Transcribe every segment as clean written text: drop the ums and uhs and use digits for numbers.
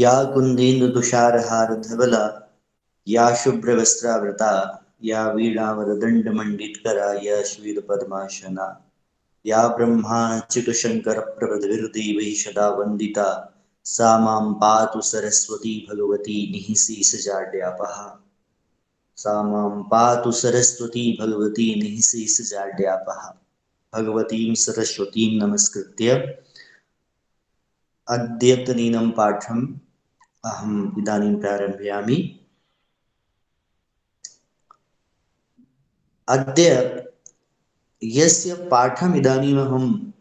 या कुन्देन्दुतुषारहारधवला या शुभ्रवस्त्रावृता या वीणावरदण्डमण्डितकरा या श्वेतपद्मासना या ब्रह्माच्युतशङ्करप्रभृतिर्देवैः सदा वन्दिता सा मां पातु सरस्वती भगवती निःशेषजाड्यापहा। सा मां पातु सरस्वती भगवती निःशेषजाड्यापहा। भगवतीं सरस्वतीं नमस्कृत्य अद्यतनीनं पाठम् अहम् इदानीं प्रारम्भयामि। अद्य यस्य पाठम् इदानीमहं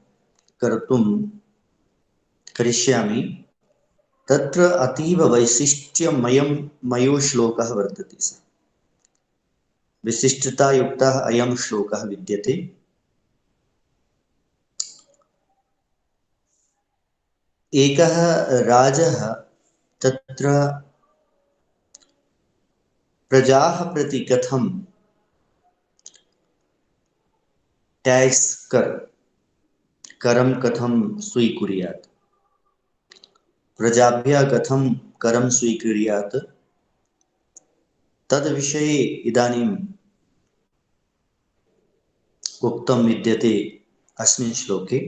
कर्तुं करिष्यामि तत्र अतीव वैशिष्ट्यमयो श्लोकः वर्तते। विशिष्टतायुक्तः अयं श्लोकः विद्यते। एकः राजः तत्र प्रजाः प्रति कथं टैक्स करं कथं स्वीकुर्यात्, प्रजाभ्यः कथं करं स्वीकुर्यात् तद्विषये इदानीम् उक्तं विद्यते अस्मिन् श्लोके।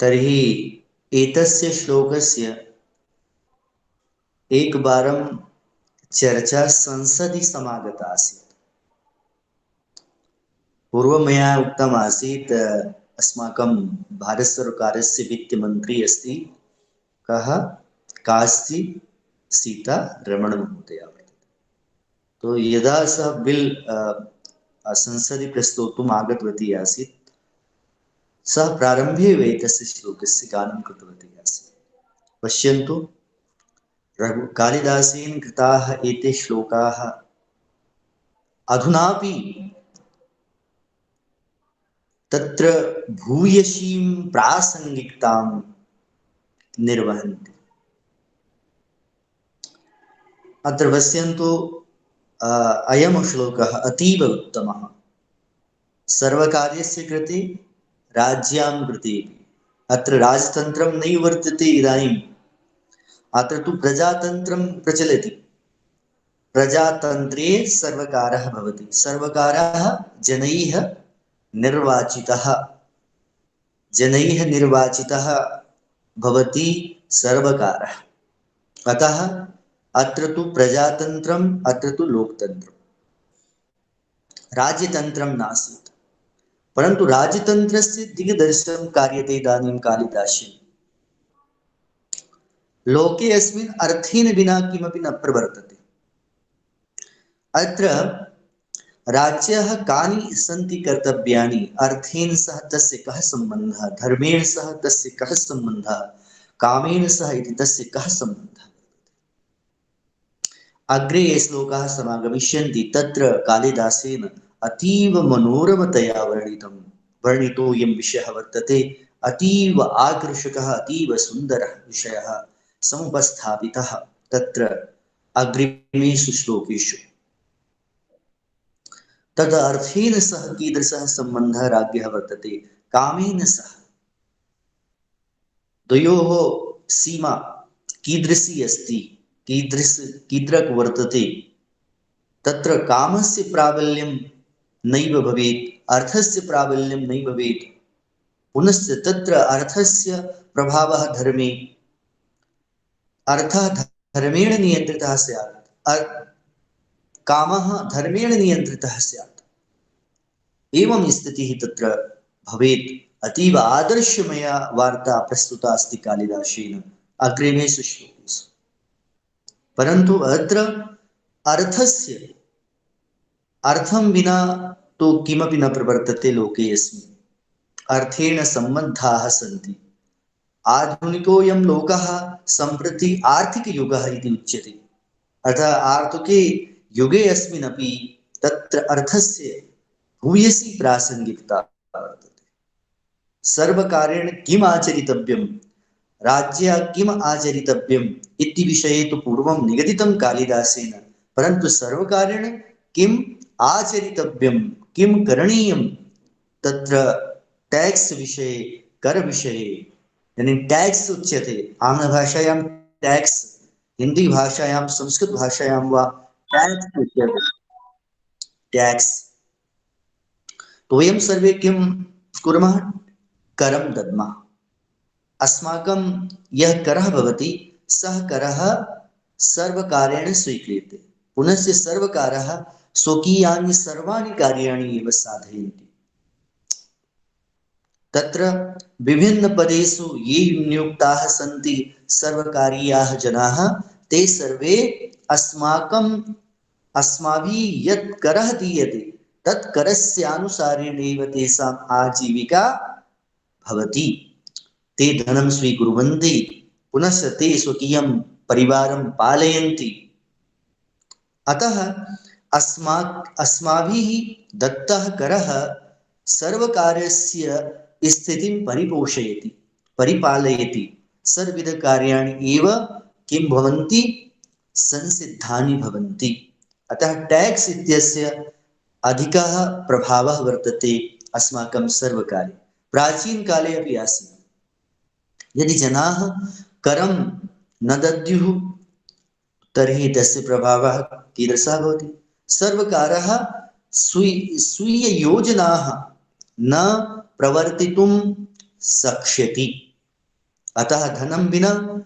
तर्हि एतस्य श्लोकस्य एकवारं चर्चा संसदि समागता आसीत्। पूर्वं मया उक्तम् आसीत् अस्माकं भारतसर्वकारस्य वित्तमन्त्री अस्ति कः, काशी सीतारमण महोदया वर्तते। तो यदा सः बिल् संसदि प्रस्तोतुम् आगतवती आसीत् सः प्रारम्भे एव एतस्य श्लोकस्य गानं कृतवती आसीत्। पश्यन्तु, कालिदासेन कृताः एते श्लोकाः अधुनापि तत्र भूयसीं प्रासंगिकतां निर्वहन्ति। अत्र पश्यन्तु, अयं श्लोकः अतीव उत्तमः सर्वकार्यस्य कृते, राज्यां कृते। अत्र राजतन्त्रं नैव वर्तते इदानीम्, अत्र तु प्रजातन्त्रं प्रचलति। प्रजातन्त्रे सर्वकारः भवति, सर्वकारः जनैः निर्वाचितः, जनैः निर्वाचितः भवति सर्वकारः। अतः अत्र तु प्रजातन्त्रम्, अत्र तु लोकतन्त्रम्, राज्यतन्त्रं नासीत्। परन्तु राज्यतन्त्रस्य दिग्दर्शनं कार्यते इदानीं कालिदासेन। लोके अस्मिन् अर्थेन विना किमपि न प्रवर्तते। अत्र राज्यः कानि सन्ति कर्तव्यानि, अर्थेन सह तस्य कः सम्बन्धः, धर्मेण सह तस्य कः सम्बन्धः, कामेन सह इति तस्य कः सम्बन्धः। अग्रे ये श्लोकाः समागमिष्यन्ति तत्र कालिदासेन अतीव मनोरमतया वर्णितोऽयं विषयः वर्तते। अतीव आकर्षकः, अतीव सुन्दरः विषयः समुपस्थापितः तत्र अग्रिमेषु श्लोकेषु। तद अर्थेन सह कीदृशः सम्बन्धः राज्ञः वर्तते, कामेन सह। द्वयोः सीमा कीदृशी अस्ति, कीदृक् वर्तते। तत्र कामस्य प्राबल्यं नैव भवेत्, अर्थस्य प्राबल्यं नैव भवेत्। पुनश्च तत्र अर्थस्य प्रभावः धर्मे, अर्थः धर्मेण नियन्त्रितः स्यात्, कामः धर्मेण नियन्त्रितः स्यात्। एवं स्थितिः तत्र भवेत्। अतीव आदर्शमया वार्ता प्रस्तुता अस्ति कालिदासेन अग्रिमेषु श्लोकेषु। परन्तु अत्र अर्थं विना तो किमपि न प्रवर्तते लोके अस्मिन्। अर्थेन सम्बद्धाः सन्ति। आधुनिकोऽयं लोकः सम्प्रति आर्थिकयुगः इति उच्यते। अतः आर्थिके युगे अस्मिन्नपि तत्र अर्थस्य भूयसी प्रासंगिकता वर्तते। सर्वकारेण किम् आचरितव्यं, राज्ये किम् आचरितव्यम् इति विषये तु पूर्वं निगदितं कालिदासेन। परन्तु सर्वकारेण किम् आचरितव्यं, किं करणीयं तत्र टैक्स विषये, कर विषये, यानी टैक्स उच्यते। आङ्ग्लभाषायां टैक्स, हिंदी भाषायां, संस्कृत भाषायां वा टैक्स उच्यते, टैक्स। तो वयं सर्वे किं कुर्मः? करं दद्मः। अस्माकं यः करः भवति सः करः सर्वकारेण स्वीक्रियते। पुनश्च सर्वकारः स्वकीयानि सर्वाणि कार्याणि एव साधयन्ति। तत्र विभिन्न पदेषु ये नियुक्ताः सन्ति सर्वकारीयाः जनाः, ते सर्वे अस्माभिः यत् करः दीयते तत् करस्यानुसारेणैव तेषाम् आजीविका भवति। ते धनं स्वीकुर्वन्ति, पुनश्च ते स्वकीयं परिवारं पालयन्ति। अतः अस्माभिः दत्तः करः सर्वकारस्य स्थितिं परिपोषयति, परिपालयति। सर्वविधकार्याणि एव किं भवन्ति? संसिद्धानि भवन्ति। अतः टैक्स इत्यस्य अधिकः प्रभावः वर्तते अस्माकं सर्वकारे। प्राचीनकाले अपि आसीत्। यदि जनाः करं न दद्युः तर्हि तस्य प्रभावः कीदृशः भवति? सर्वकारः स्वीययोजनाः न प्रवर्तितुं शक्ष्यति। अतः धनं विना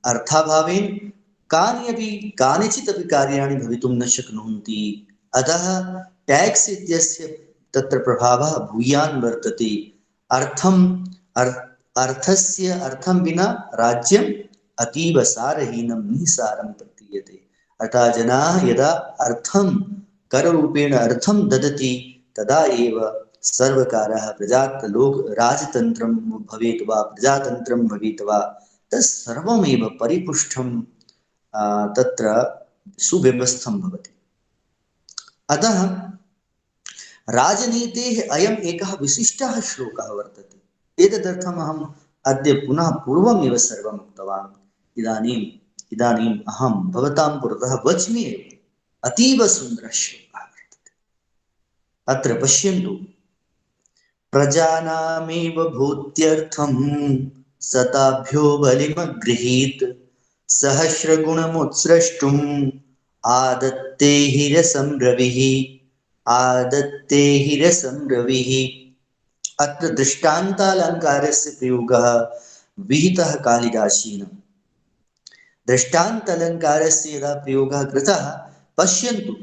अर्थाभावेन कानिचित् अपि कार्याणि भवितुं न शक्नुवन्ति। अतः टैक्स इत्यस्य तत्र प्रभावः भूयान् वर्तते। अर्थं विना राज्यम् अतीव सारहीनं निस्सारं प्रतीयते। अतः जनाः यदा अर्थं कररूपेण अर्थं ददति तदा एव सर्वकारः राजतन्त्रं भवेत् वा प्रजातन्त्रं भवेत् वा तत्सर्वमेव परिपुष्टं तत्र सुव्यवस्थं भवति। अतः राजनीतेः अयम् एकः विशिष्टः श्लोकः वर्तते। एतदर्थम् अहम् अद्य पुनः पूर्वमेव सर्वम् उक्तवान्। इदानीम् अहं भवतां पुरतः वच्मि एव। अतीव सुन्दरः श्लोकः वर्तते। अत्र पश्यन्तु, प्रजानामेव भूत्यर्थं शताभ्यो बलिमगृहीत्, सहस्रगुणमुत्स्रष्टुम् आदत्ते हिरसं रविः, आदत्ते हिरसं रविः। अत्र दृष्टान्तालङ्कारस्य प्रयोगः विहितः कालिदासेन। दृष्टान्तालङ्कारस्य यदा प्रयोगः कृतः, पश्यन्तु,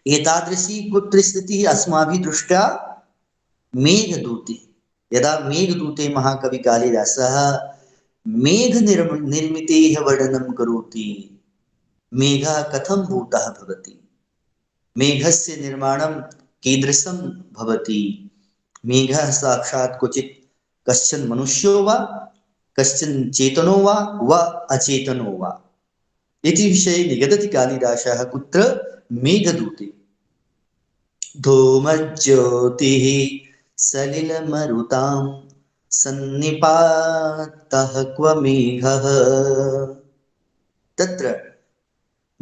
एतादृशी कुत्र स्थितिः अस्माभिः दृष्टा? मेघदूते। यदा मेघदूते महाकवि कालिदासः मेघनिर्मितेः वर्णनं करोति, मेघः कथं भूतः भवति, मेघस्य निर्माणं कीदृशं भवति, मेघः साक्षात् क्वचित् कश्चन मनुष्यो वा, कश्चन चेतनो वा अचेतनो वा इति विषये निगदति कालिदासः। कुत्र? मेघदूते। धूमज्योतिः सलिलमरुतां सन्निपातः क्व मेघः। तत्र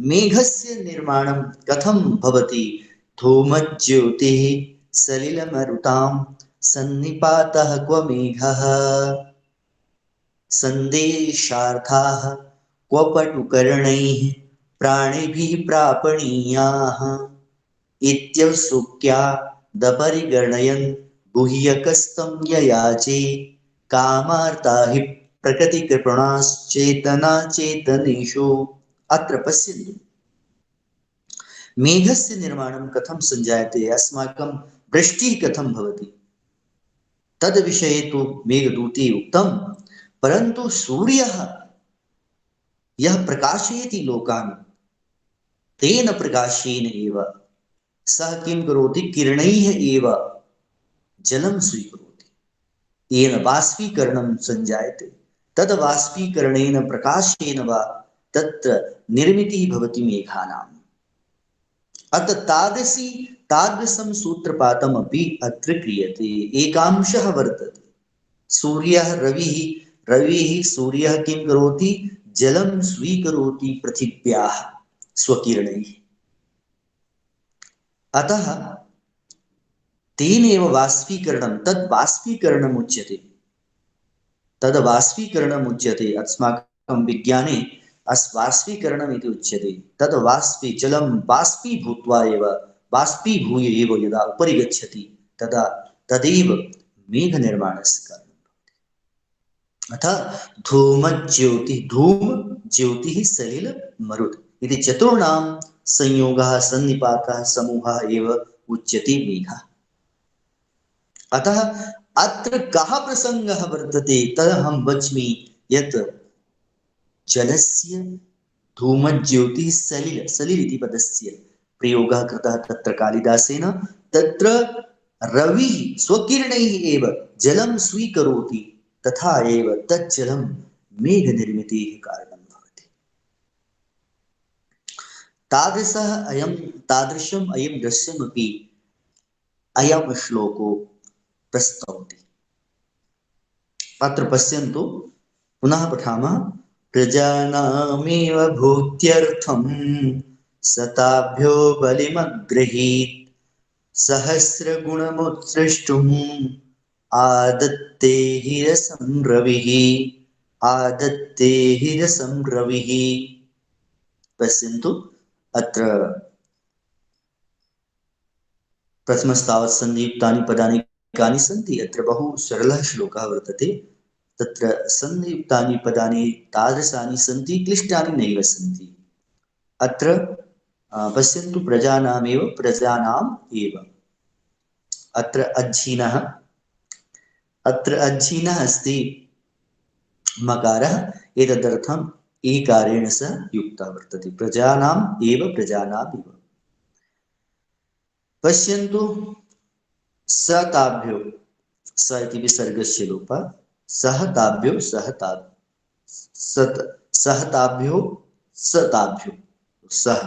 मेघस्य निर्माणं कथं भवति? धूमज्योतिः सलिलमरुतां सन्निपातः क्व मेघः। सन्देशार्थाः क्व पटुकर्णैः प्राणिभिः प्रापणीयाः, इत्यवसुक्या दपरिगणयन् गुह्यकस्तं ययाचे, कामार्ता हि प्रकृतिकृपणाश्चेतना चेतनेषु। अत्र पश्यन्तु, मेघस्य निर्माणं कथं सञ्जायते, अस्माकं वृष्टिः कथं भवति, तद् विषये तु मेघदूते उक्तं। परन्तु सूर्यः यः प्रकाशयति लोकान्, तेन प्रकाशेन एव सः किं करोति? किरणैः एव जलं स्वीकरोति, येन बाष्पीकरणं सञ्जायते। तद् बाष्पीकरणेन प्रकाशेन वा तत्र निर्मितिः भवति मेघानाम्। अतः तादृशं सूत्रपातमपि अत्र क्रियते। एकांशः वर्तते, सूर्यः रविः सूर्यः किं करोति? जलं स्वीकरोति पृथिव्याः स्वकिरणैः। अतः तेनेव बाष्पीकरणं तद् बाष्पीकरणम् उच्यते, तद् बाष्पीकरणम् उच्यते। अस्माकं विज्ञाने बाष्पीकरणम् इति उच्यते। तद् बाष्पी जलं बाष्पीभूत्वा एव बाष्पीभूय एव यदा उपरि गच्छति तदा तदेव मेघनिर्माणस्य कारणं भवति। अतः धूमज्योतिः धूम ज्योतिः सलिल मरुत् इति चतुर्णां संयोगः सन्निपातः समूहः एव उच्यते मेघः। अतः अत्र कः प्रसंगः वर्तते तदहं वच्मि यत् जलस्य धूमज्योतिः सलिल सलिल इति पदस्य प्रयोगः कृतः तत्र कालिदासेन। तत्र रविः स्वकिरणैः एव जलं स्वीकरोति, तथा एव तज्जलं मेघनिर्मितेः कारणं भवति। तादृशम् अयं दृश्यमपि अयं श्लोको प्रस्तौति। अत्र पश्यन्तु, पुनः पठामः। प्रजानामेव भूत्यर्थं शताभ्यो बलिमग्रहीत् सहस्रगुणमुत्सृष्टुम् आदत्ते हिरसं रविः आदत्ते हिरसं रविः। पश्यन्तु, अत्र प्रथमस्तावत् सन्धियुक्तानि पदानि कानि सन्ति। अत्र बहु सरलः श्लोकः वर्तते। तत्र सन्धियुक्तानि पदानि तादृशानि सन्ति, क्लिष्टानि नैव सन्ति। अत्र पश्यन्तु, प्रजानामेव प्रजानाम् एव। अत्र अज्झिनः अस्ति मकारः, एतदर्थम् ईकारेण सह युक्तः वर्तते। प्रजानाम् एव प्रजानाम् एव। पश्यन्तु, सताभ्यो स इति विसर्गस्य लोपः, सहताभ्यो सहताभ्यो सताभ्यो सह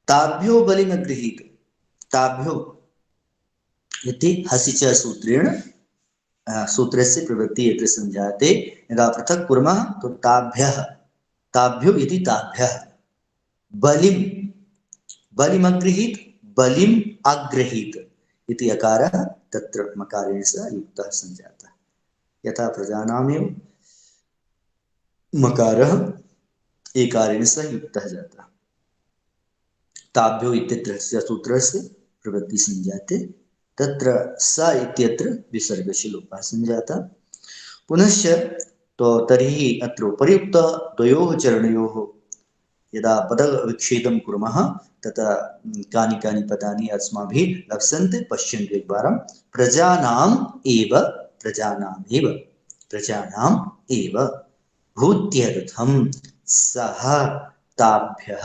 ताभ्यो बलिमग्रहीत। ताभ्यो इति हसि च सूत्रेण सूत्रस्य प्रवृत्ति यत्र संजाते। यदा पृथक् कुर्मः तो ताभ्यो इति ताभ्यः बलिमग्रहीत बलिम् अग्रहीत इति अकारः तत्र मकारेण सह युक्तः संजातः। यथा प्रजानामेव मकारः एकारेण सह युक्तः जातः। ताभ्यो इत्यत्र सूत्रस्य प्रवृत्ति संजाते, तत्र स इत्यत्र विसर्गस्य लोपः संजातः। पुनश्च तो तर्हि अत्र उपर्युक्त द्वयोः चरणयोः यदा पदविच्छेदं कुर्मः तथा कानि कानि पदानि अस्माभिः लप्स्यन्ते पश्यन्तु एकवारं। प्रजानाम् एव भूत्यर्थं सः ताभ्यः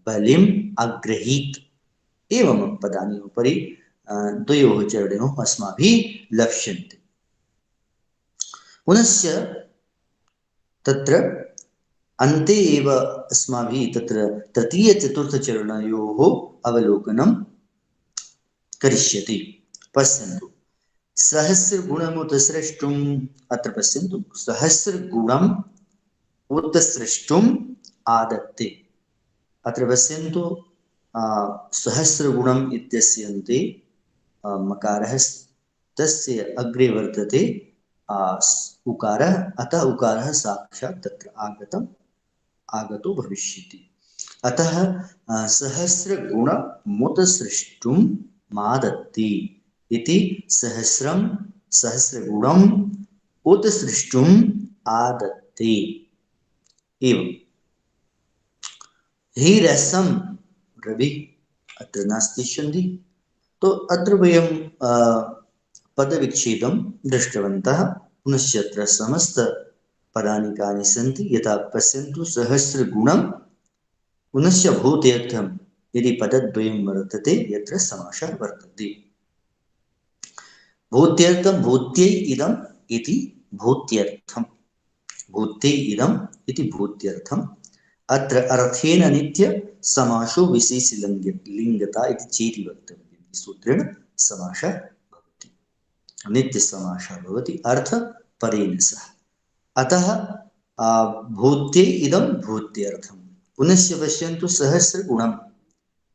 बलिम् अग्रहीत्। एवं पदानि उपरि द्वयोः चरणयोः अस्माभिः लप्स्यन्ते। पुनश्च तत्र अन्ते एव अस्माभिः तत्र तृतीयचतुर्थचरणयोः अवलोकनं करिष्यति। पश्यन्तु, सहस्रगुणमुत्सृष्टुम्। अत्र पश्यन्तु, सहस्रगुणम् उत्सृष्टुम् आदत्ते। अत्र पश्यन्तु, सहस्रगुणम् इत्यस्य अन्ते मकारः, तस्य अग्रे वर्तते उकारः, अतः उकारः साक्षात् तत्र आगतो भविष्यति। अतः सहस्रगुणमुत्सृष्टुम् आदत्ते इति सहस्रगुणम् उत्सृष्टुम् आदत्ते। एवं हीरसं रवि अत्र नास्ति सन्धि, तो अत्र वयं पदविच्छेदं दृष्टवन्तः। पुनश्च अत्र समस्त पदानि कानि सन्ति। यथा पश्यन्तु, सहस्रगुणं पुनश्च भूत्यर्थं यदि पदद्वयं वर्तते यत्र समासः वर्तते। भूत्यर्थं भूत्यै इदम् इति भूत्यर्थं, भूत्यै इदम् इति भूत्यर्थम्। अत्र अर्थेन नित्य समासो विशेषलिङ्गता इति चेति वक्तव्यं। सूत्रेण समासः भवति, नित्यसमासः भवति अर्थपरेण सह। अतः भूत्यै इदं भूत्यर्थं। पुनश्च पश्यन्तु, सहस्रगुणं,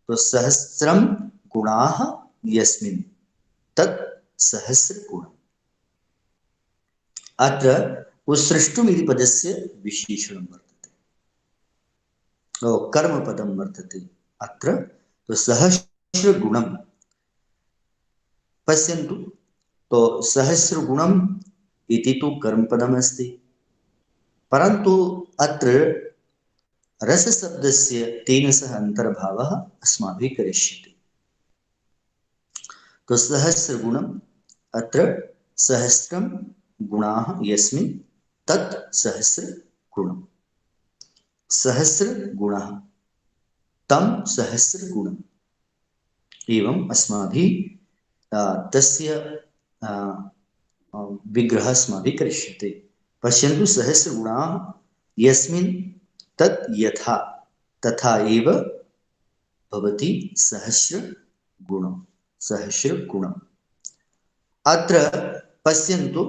तो सहस्रं गुणाः यस्मिन्, तत् सहस्रगुणम्। अत्र उत्सृष्टुम् इति पदस्य विशेषणं वर्तते, कर्मपदं वर्तते अत्र। तो सहस्रगुणं पश्यन्तु, तो सहस्रगुणम् इति तु कर्मपदमस्ति, परन्तु अत्र रसशब्दस्य तेन सह अन्तर्भावः अस्माभिः करिष्यते। तो सहस्रगुणम् अत्र सहस्रं गुणाः यस्मिन् तत् सहस्रगुणम्, सहस्रगुणः तं सहस्रगुणम्, एवम् अस्माभिः तस्य विग्रहः अस्माभिः करिष्यते। पश्यन्तु, सहस्रगुणाः यस्मिन् तत् यथा तथा एव भवति सहस्रगुणम्, सहस्रगुणम्। अत्र पश्यन्तु,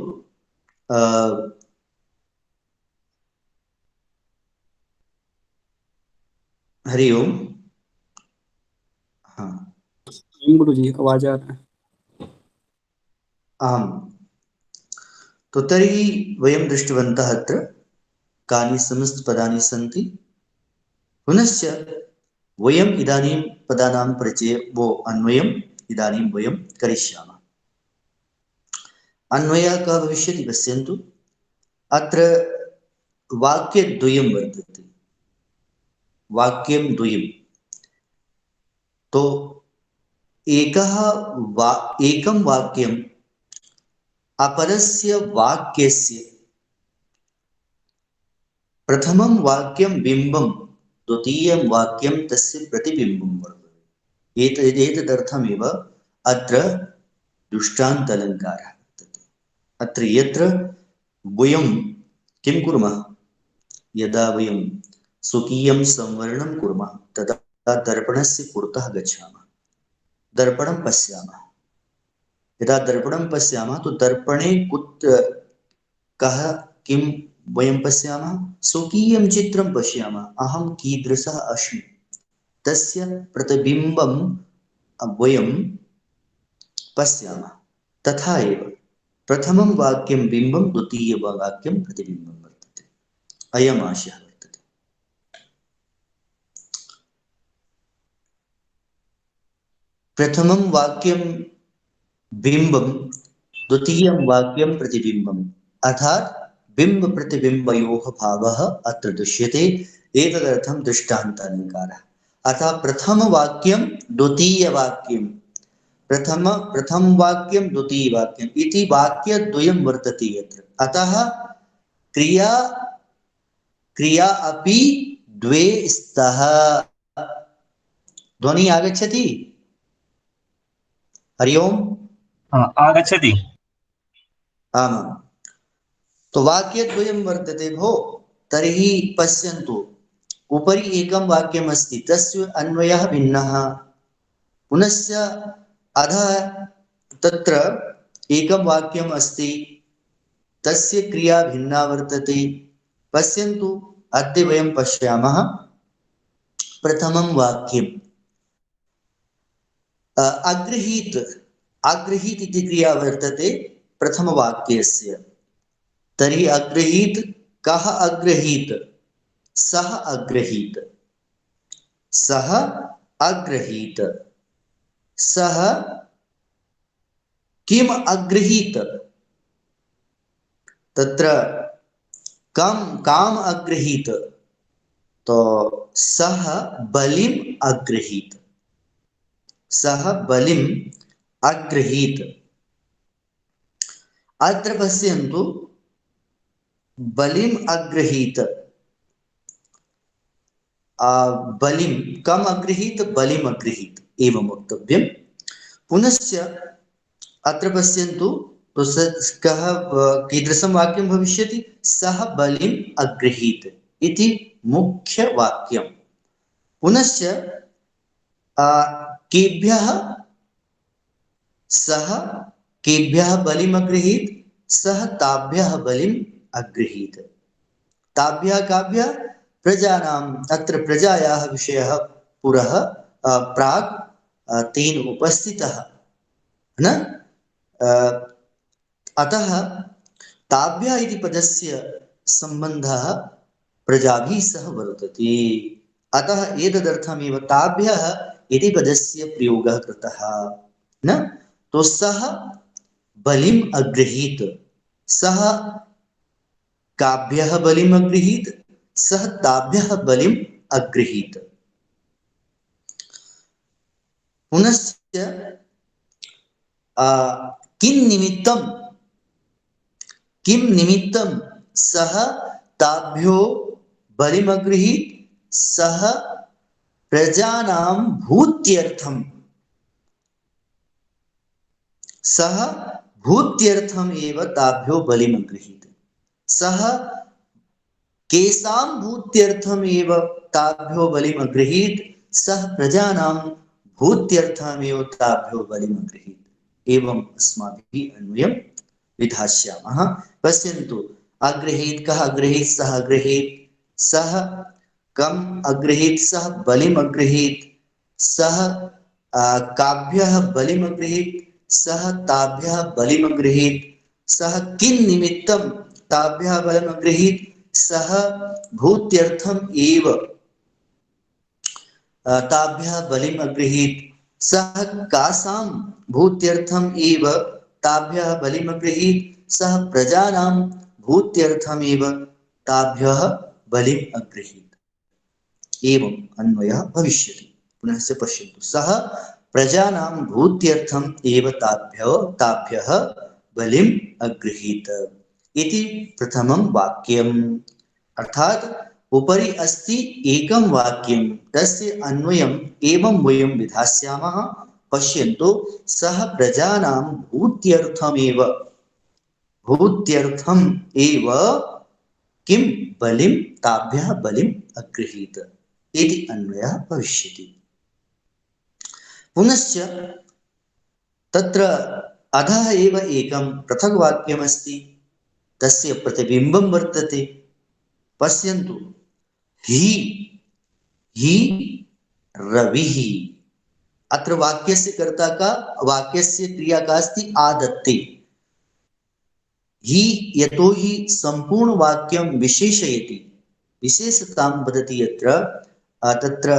हरि ओम। हाँ गुरुजी, आवाज आ रहा है। आम्। तो तर्हि वयं दृष्टवन्तः अत्र कानि समस्तपदानि सन्ति। पुनश्च वयम् इदानीं पदानां परिचये वो अन्वयम् इदानीं वयं करिष्यामः। अन्वयः कः भविष्यति पश्यन्तु, अत्र वाक्यद्वयं वर्तते, वाक्यं द्वयं। तो एकं वाक्यम् अपरस्य वाक्यस्य प्रथमं वाक्यं बिम्बं, द्वितीयं वाक्यं तस्य प्रतिबिम्बं वर्तते। एतदर्थमेव अत्र दृष्टान्तालङ्कारः वर्तते। अत्र यत्र वयं किं कुर्मः, यदा वयं स्वकीयं संवरणं कुर्मः तदा दर्पणस्य पुरतः गच्छामः, दर्पणं पश्यामः। यदा दर्पणं पश्यामः तो दर्पणे कः किं वयं पश्यामः, स्वकीयं चित्रं पश्यामः, अहं कीदृशः अस्मि, तस्य प्रतिबिम्बं वयं पश्यामः। तथा एव प्रथमं वाक्यं बिम्बं, द्वितीयं वाक्यं प्रतिबिम्बं वर्तते। अयम् आशयः वर्तते। प्रथमं वाक्यं बिम्बं, द्वितीयं वाक्यं प्रतिबिम्बम्, अर्थात् बिम्ब प्रतिबिम्बयोः भावः अत्र दृश्यते। एतदर्थं दृष्टान्तालङ्कारः। अतः प्रथमवाक्यं द्वितीयवाक्यं, प्रथम वाक्यं द्वितीयवाक्यम् इति वाक्यद्वयं वर्तते यत्र। अतः क्रिया अपि द्वे स्तः। ध्वनि आगच्छति? हरि ओम्। आगच्छति। आमां। तो वाक्यद्वयं वर्तते भो। तर्हि पश्यन्तु, उपरि एकं वाक्यम् अस्ति, तस्य अन्वयः भिन्नः। पुनश्च अधः तत्र एकं वाक्यम् अस्ति, तस्य क्रिया भिन्ना वर्तते। पश्यन्तु, अद्य वयं पश्यामः प्रथमं वाक्यम् अगृहीत। अगृहीत इति क्रिया वर्तते प्रथमवाक्यस्य। तर्हि अगृहीत, कः अगृहीत? सः अगृहीत, सः अगृहीत। सः किम् अगृहीत? तत्र काम् अगृहीत? तो सः बलिम् अगृहीत, सः बलिम् अगृहीत। अत्र पश्यन्तु, बलिम् अगृहीत, बलिं कम् अगृहीत? बलिम् अगृहीत एवं वक्तव्यम्। पुनश्च अत्र पश्यन्तु, तो कः कीदृशं वाक्यं भविष्यति? सः बलिम् अगृहीत इति मुख्यवाक्यं। पुनश्च केभ्यः? सः केभ्यः बलिम् अगृहीत? सः ताभ्यः बलिम् अगृहीत। ताभ्यः काभ्यः? प्रजानाम्। अत्र प्रजायाः विषयः पुरः प्राक् तेन उपस्थितः न। अतः ताभ्यः इति पदस्य सम्बन्धः प्रजाभिः सह वर्तते। अतः एतदर्थमेव ताभ्यः इति पदस्य प्रयोगः कृतः न। तो सः बलिम् अगृहीत, सः काभ्यः बलिम् अगृहीत, सः ताभ्यः बलिम् अगृहीत। पुनश्च किं निमित्तं सः ताभ्यो बलिमगृहीत, सः प्रजानां भूत्यर्थं, सः भूत्यर्थम् एव ताभ्यो बलिमगृहीत। सः केषां भूत्यर्थम् एव ताभ्यो बलिमगृहीत, सः प्रजानां भूत्यर्थमेव ताभ्यो बलिमगृहीत। एवम् अस्माभिः अन्वयं विधास्यामः। पश्यन्तु, अगृहीत कः अगृहीत, सः अगृहीत, सः कम अगृहीत, सः बलिम अगृहीत, सः काभ्यः बलिम अगृहीत, सः ताभ्यः बलिम अगृहीत, सः किं निमित्तं ताभ्यः बलिम अगृहीत, सः भूत्यर्थम एव ताभ्यः बलिम अगृहीत, सः कासां भूत्यर्थम एव ताभ्यः बलिम अगृहीत, सः प्रजानां भूत्यर्थम एव ताभ्यः बलिम अगृहीत। एवम् अन्वयः भविष्यति। पुनः से पश्यन्तु, सः प्रजानां भूत्यर्थम एव ताभ्यः बलिम अगृहीत इति प्रथमं वाक्यम्। अर्थात उपरि अस्ति एकं वाक्यं, तस्य अन्वयम् एवं वयं विधास्यामः। पश्यन्तु, सः प्रजानां भूत्यर्थम् एव किं बलिं ताभ्यः बलिम् अगृहीत इति अन्वयः भविष्यति। पुनश्च तत्र अधः एव एकं पृथक् वाक्यमस्ति, तस्य प्रतिबिम्बं वर्तते। पश्यन्तु, हि रविः। अत्र वाक्यस्य कर्ता का, वाक्यस्य क्रिया का अस्ति, आदत्ते। हि यतो हि सम्पूर्ण वाक्यं विशेषयति, विशेषतां वदति यत्र तत्र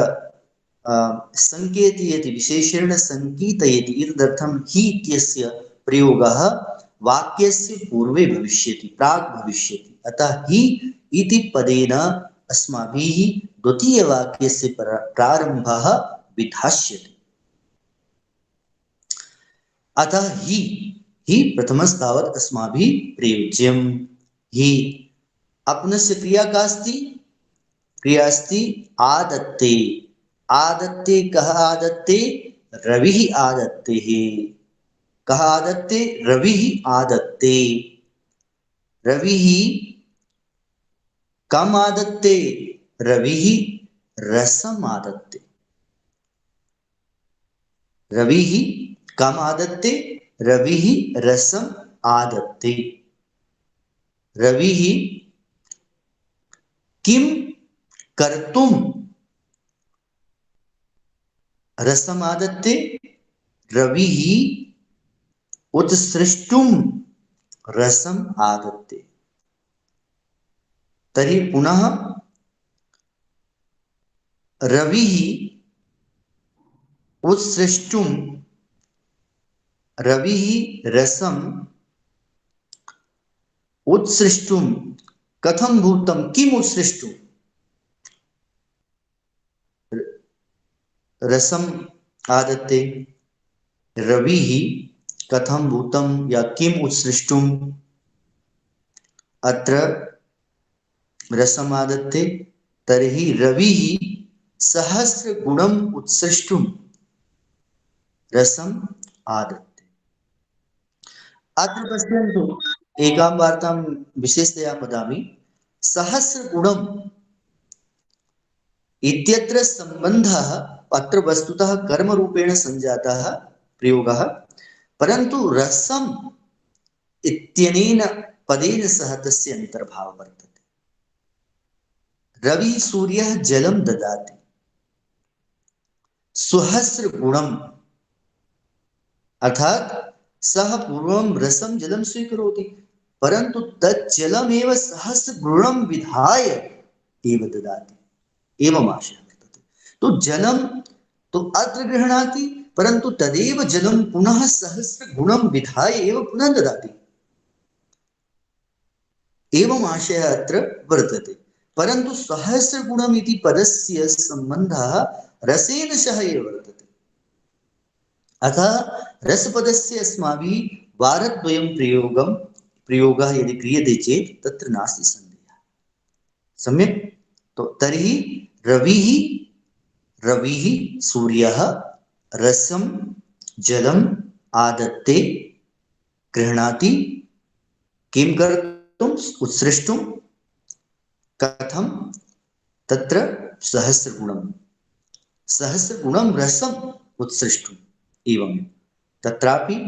संकेतयति, विशेषेण संकीतयति। इत्यर्थं हि इत्यस्य प्रयोगः वाक्यस्य पूर्वे भविष्यति, प्राक् भविष्यति। अतः हि इति पदेन अस्माभिः द्वितीयवाक्यस्य प्रारम्भः विधास्यते। अतः हि प्रथमस्तावत् अस्माभिः प्रयुज्यं। हि अपनस्य क्रिया का अस्ति, क्रिया अस्ति आदत्ते। आदत्ते कः आदत्ते, रविः आदत्ते। कः आदत्ते, रविः आदत्ते। रविः कम आदत्ते, रविः रसम् आदत्ते। रविः कम आदत्ते, रविः रसम् आदत्ते। रविः किं कर्तुं रसम् आदत्ते, रविः उत्सृष्टुं रसम् आदत्ते। तर्हि पुनः रविः उत्सृष्टुं, रविः रसम् उत्सृष्टुं कथं भूतं, किम् उत्सृष्टुं, रसम् आदत्ते। रविः कथं भूतं या किम् उत्सृष्टुं, अत्र रसम् आदत्ते। तर्हि रविः सहस्रगुणम् उत्सृष्टुं रसम् आदत्ते। अत्र पश्यन्तु, एकां वार्तां विशेषतया वदामि। सहस्रगुणम् इत्यत्र सम्बन्धः अत्र वस्तुतः कर्मरूपेण संजातः प्रयोगः, परन्तु रसम् इत्यनेन पदेन सह तस्य अन्तर्भावः वर्तते। रवि सूर्यः जलं ददाति, सहस्रगुणम् अर्थात सः पूर्वं रसं जलं स्वीकरोति, परन्तु तत् जलमेव सहस्रगुणं विधाय एव ददाति, एवम् आशयः वर्तते। तो जलं तो अत्र गृह्णाति, परन्तु तदेव जलं पुनः सहस्रगुणं विधाय एव पुनः ददाति, एवम् आशयः अत्र वर्तते। परन्तु सहस्रगुणम् इति पदस्य सम्बन्धः रसेन सह एव वर्तते। अतः रसपदस्य अस्माभिः वारद्वयं प्रयोगः यदि क्रियते चेत् तत्र नास्ति सन्देहः। सम्यक्? तो तर्हि रविः सूर्यः रसं जलम् आदत्ते गृह्णाति, किं कर्तुम्? उत्सृष्टुं। कथं? तत्र सहस्रगुणं रसम् उत्सृष्टुम्। एवं तत्रापि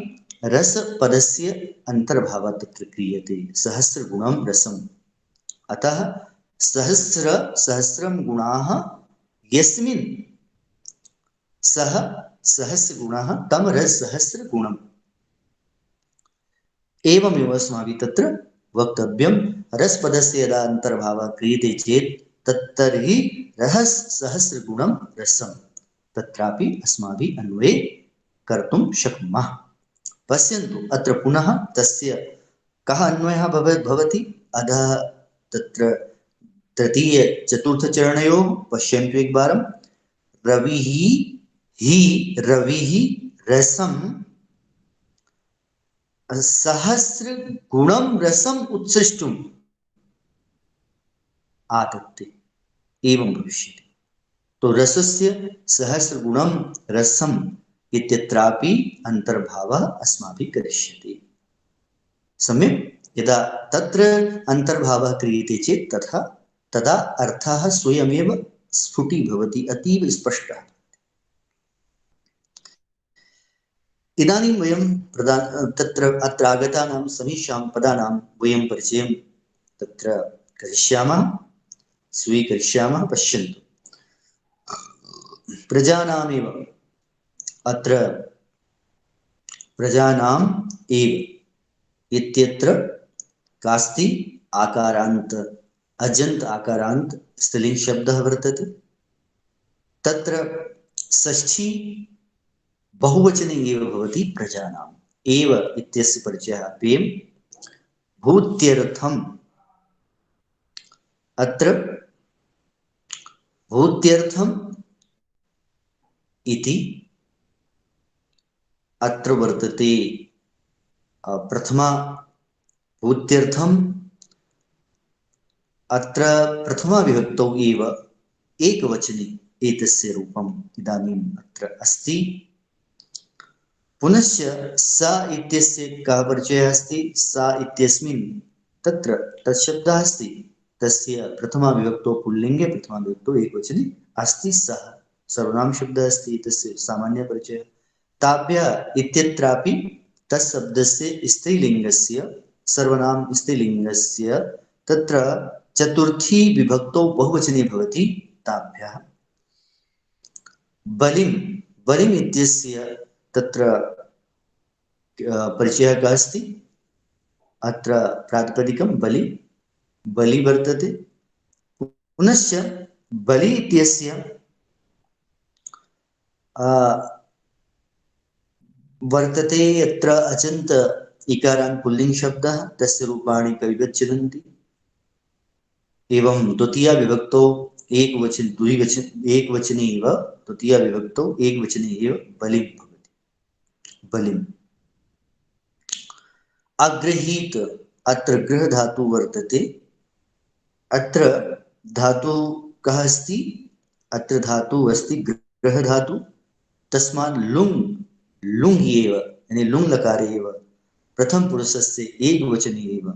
रसपदस्य अन्तर्भावः तत्र क्रियते, सहस्रगुणं रसम्। अतः सहस्रं गुणाः यस्मिन् सः सहस्रगुणः तं रसहस्रगुणम्। एवमेव अस्माभिः तत्र वक्तव्यं। रसपदस्य यदा अन्तर्भावः क्रियते चेत् तर्हि सहस्रगुणं रसं, तत्रापि अस्माभिः अन्वये कर्तुं शक्नुमः। पश्यन्तु अत्र पुनः तस्य कः अन्वयः भवति अधः तत्र तृतीय चतुर्थचरणयोः। पश्यन्तु एकवारं। रविः रसं सहस्रगुणं रसम् उत्सृष्टुम् आदत्ते, एवं भविष्यति। तो रसस्य सहस्रगुणं रसम् इत्यत्रापि अन्तर्भावः अस्माभिः करिष्यते। सम्यक्? यदा तत्र अन्तर्भावः क्रियते चेत् तदा अर्थः स्वयमेव स्फुटीभवति, अतीव स्पष्टः। इदानीं वयं तत्र अत्र आगतानां समीक्षां पदानां वयं परिचयं तत्र करिष्यामः, स्वीकरिष्यामः। पश्यन्तु, प्रजानामेव अत्र प्रजानाम् एव इत्यत्र कास्ति आकारान्त अजन्त आकारान्त स्त्रीलिङ्ग शब्दः वर्तते। तत्र षष्ठी बहुवचने एव भवति, प्रजानाम् एव इत्यस्य परिचयः पेयं। भूत्यर्थम्, अत्र भूत्यर्थम् इति अत्र वर्तते प्रथमा भूत्यर्थम्। अत्र प्रथमा विभक्तौ एव एकवचने एतस्य रूपम् इदानीम् अत्र अस्ति। पुनश्च सा इत्यस्य कः परिचयः अस्ति? सा इत्यस्मिन् तत्र तत्शब्दः अस्ति, तस्य प्रथमा विभक्तौ पुल्लिङ्गे प्रथमा विभक्तौ एकवचने अस्ति। सः सर्वनाम शब्दः अस्ति, तस्य सामान्यः परिचयः। ताभ्यः इत्यत्रापि तत्शब्दस्य स्त्रीलिङ्गस्य सर्वनाम स्त्रीलिङ्गस्य तत्र चतुर्थी विभक्तौ बहुवचने भवति, ताभ्यः। बलिम् इत्यस्य तत्र परिचयः कः अस्ति? अत्र प्रातिपदिकं बलि वर्तते। पुनश्च बलि इत्यस्य वर्तते अत्र अजन्त इकारान् पुल्लिङ्ग शब्दः, तस्य रूपाणि कविगच्छन्ति। एवं द्वितीया विभक्तौ एकवचने एव द्वितीया विभक्तौ एकवचने एव बलिं भवति, बलिम्। अग्रहीत, अत्र गृह धातु वर्तते। अत्र धातु कः अस्ति? अत्र धातु अस्ति गृह धातु। तस्मात् लुङ् एव, यानी लुङ् लकारे एव प्रथम पुरुषस्य एकवचने एव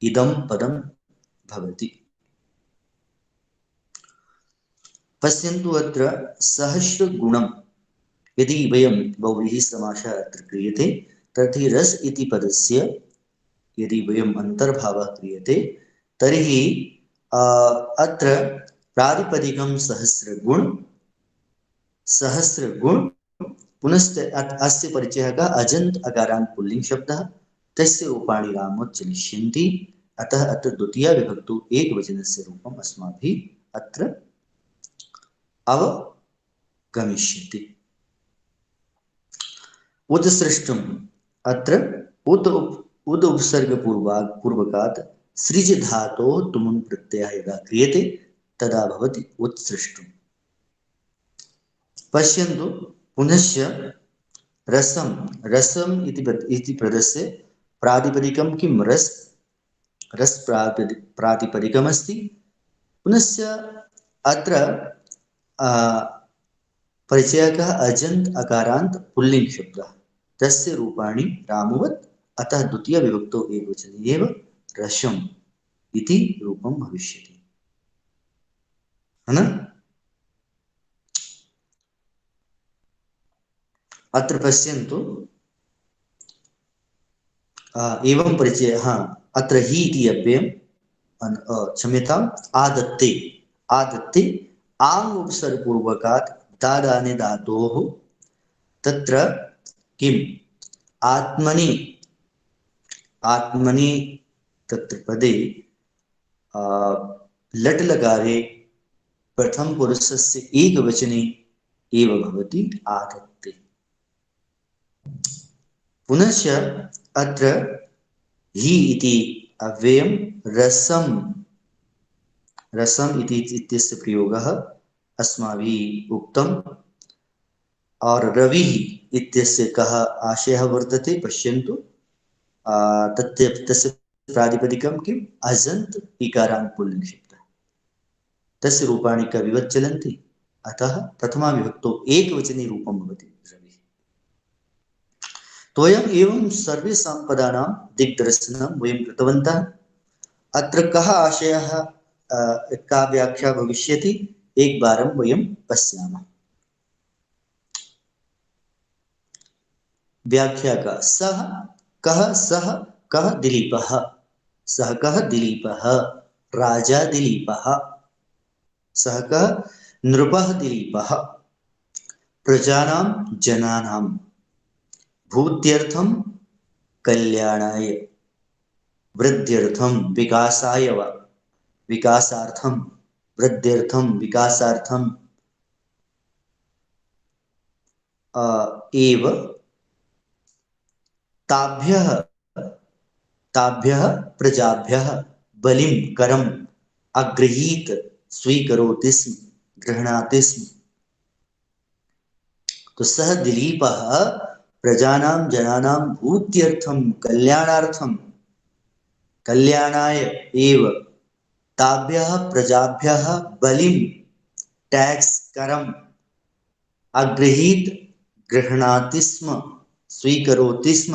इदं पदं भवति। पश्यन्तु अत्र सहस्रगुणं यदि वयं बहुव्रीहि समासः अत्र क्रियते तर्हि रस इति पदस्य यदि वयम् अन्तर्भावः क्रियते तर्हि अत्र प्रातिपदिकं सहस्रगुण पुनश्च अस्य परिचयः कः अजन्त अकारान्त पुल्लिंग शब्दः तस्य रूपाणि रामोच्चलिष्यन्ति अतः अत्र द्वितीया विभक्तौ एकवचनस्य रूपम् अस्माभिः अत्र अवगमिष्यति। उदसृष्टुम् अत्र उद उपसर्ग पूर्वकात् सृज धातोः तुमुन् प्रत्ययः यदा क्रियते तदा भवति उत्सृष्टुम्। पश्यन्तु पुनश्च रसम रसम इति पदस्य प्रातिपदिकं किं रस प्रातिपदिकम् अस्ति। पुनश्च अत्र परिचयकः अजन्त अकारान्त पुल्लिंग शब्दः तस्य रूपाणि रामवत् अतः द्वितीय विभक्तौ एकवचने एव रसम् इति रूपं भविष्यति है ना। अत्र पश्यन्तु एवं परिचय अत्र हि इति अव्ययम् क्षम्यताम् आदत्ते आदत्ते आङ् उपसर्गपूर्वकात् दादाने धातोः तत्र किम् आत्मनि आत्मनि तत्र पदे लट् लकारे प्रथम पुरुषस्य एकवचने एव भवति आदत्ते। पुनश्च अत्र हि इति अव्ययं रसम् रसम् इत्यस्य प्रयोगः अस्माभिः उक्तम् और रविः इत्यस्य कः आशयः वर्तते पश्यन्तु तस्य प्रातिपदिकं किम् अजन्त इकारान्त पुल्लिंग शब्दः तस्य रूपाणि कविवत् चलन्ति अतः प्रथमा विभक्तौ एकवचने रूपं भवति रविः। तोयम् एवं सर्वेषां पदानां दिग्दर्शनं वयं कृतवन्तः। अत्र कः आशयः का व्याख्या भविष्यति एकवारं वयं पश्यामः। व्याख्या का सः कः दिलीपः सः कः दिलीपः राजा दिलीपः सः कः नृपः दिलीपः प्रजानां जनानां भूत्यर्थं कल्याणाय वृद्ध्यर्थं विकासाय वा विकासार्थं वृद्ध्यर्थं विकासार्थं एव ताभ्यः प्रजाभ्यः बलिं करम् अगृहीत स्वीकरोति स्म गृह्णाति स्म। तो सः दिलीपः प्रजानां जनानां भूत्यर्थं कल्याणार्थं कल्याणाय एव ताभ्यः प्रजाभ्यः बलिं टैक्स करम् अगृहीत गृह्णाति स्म स्वीकरोति स्म।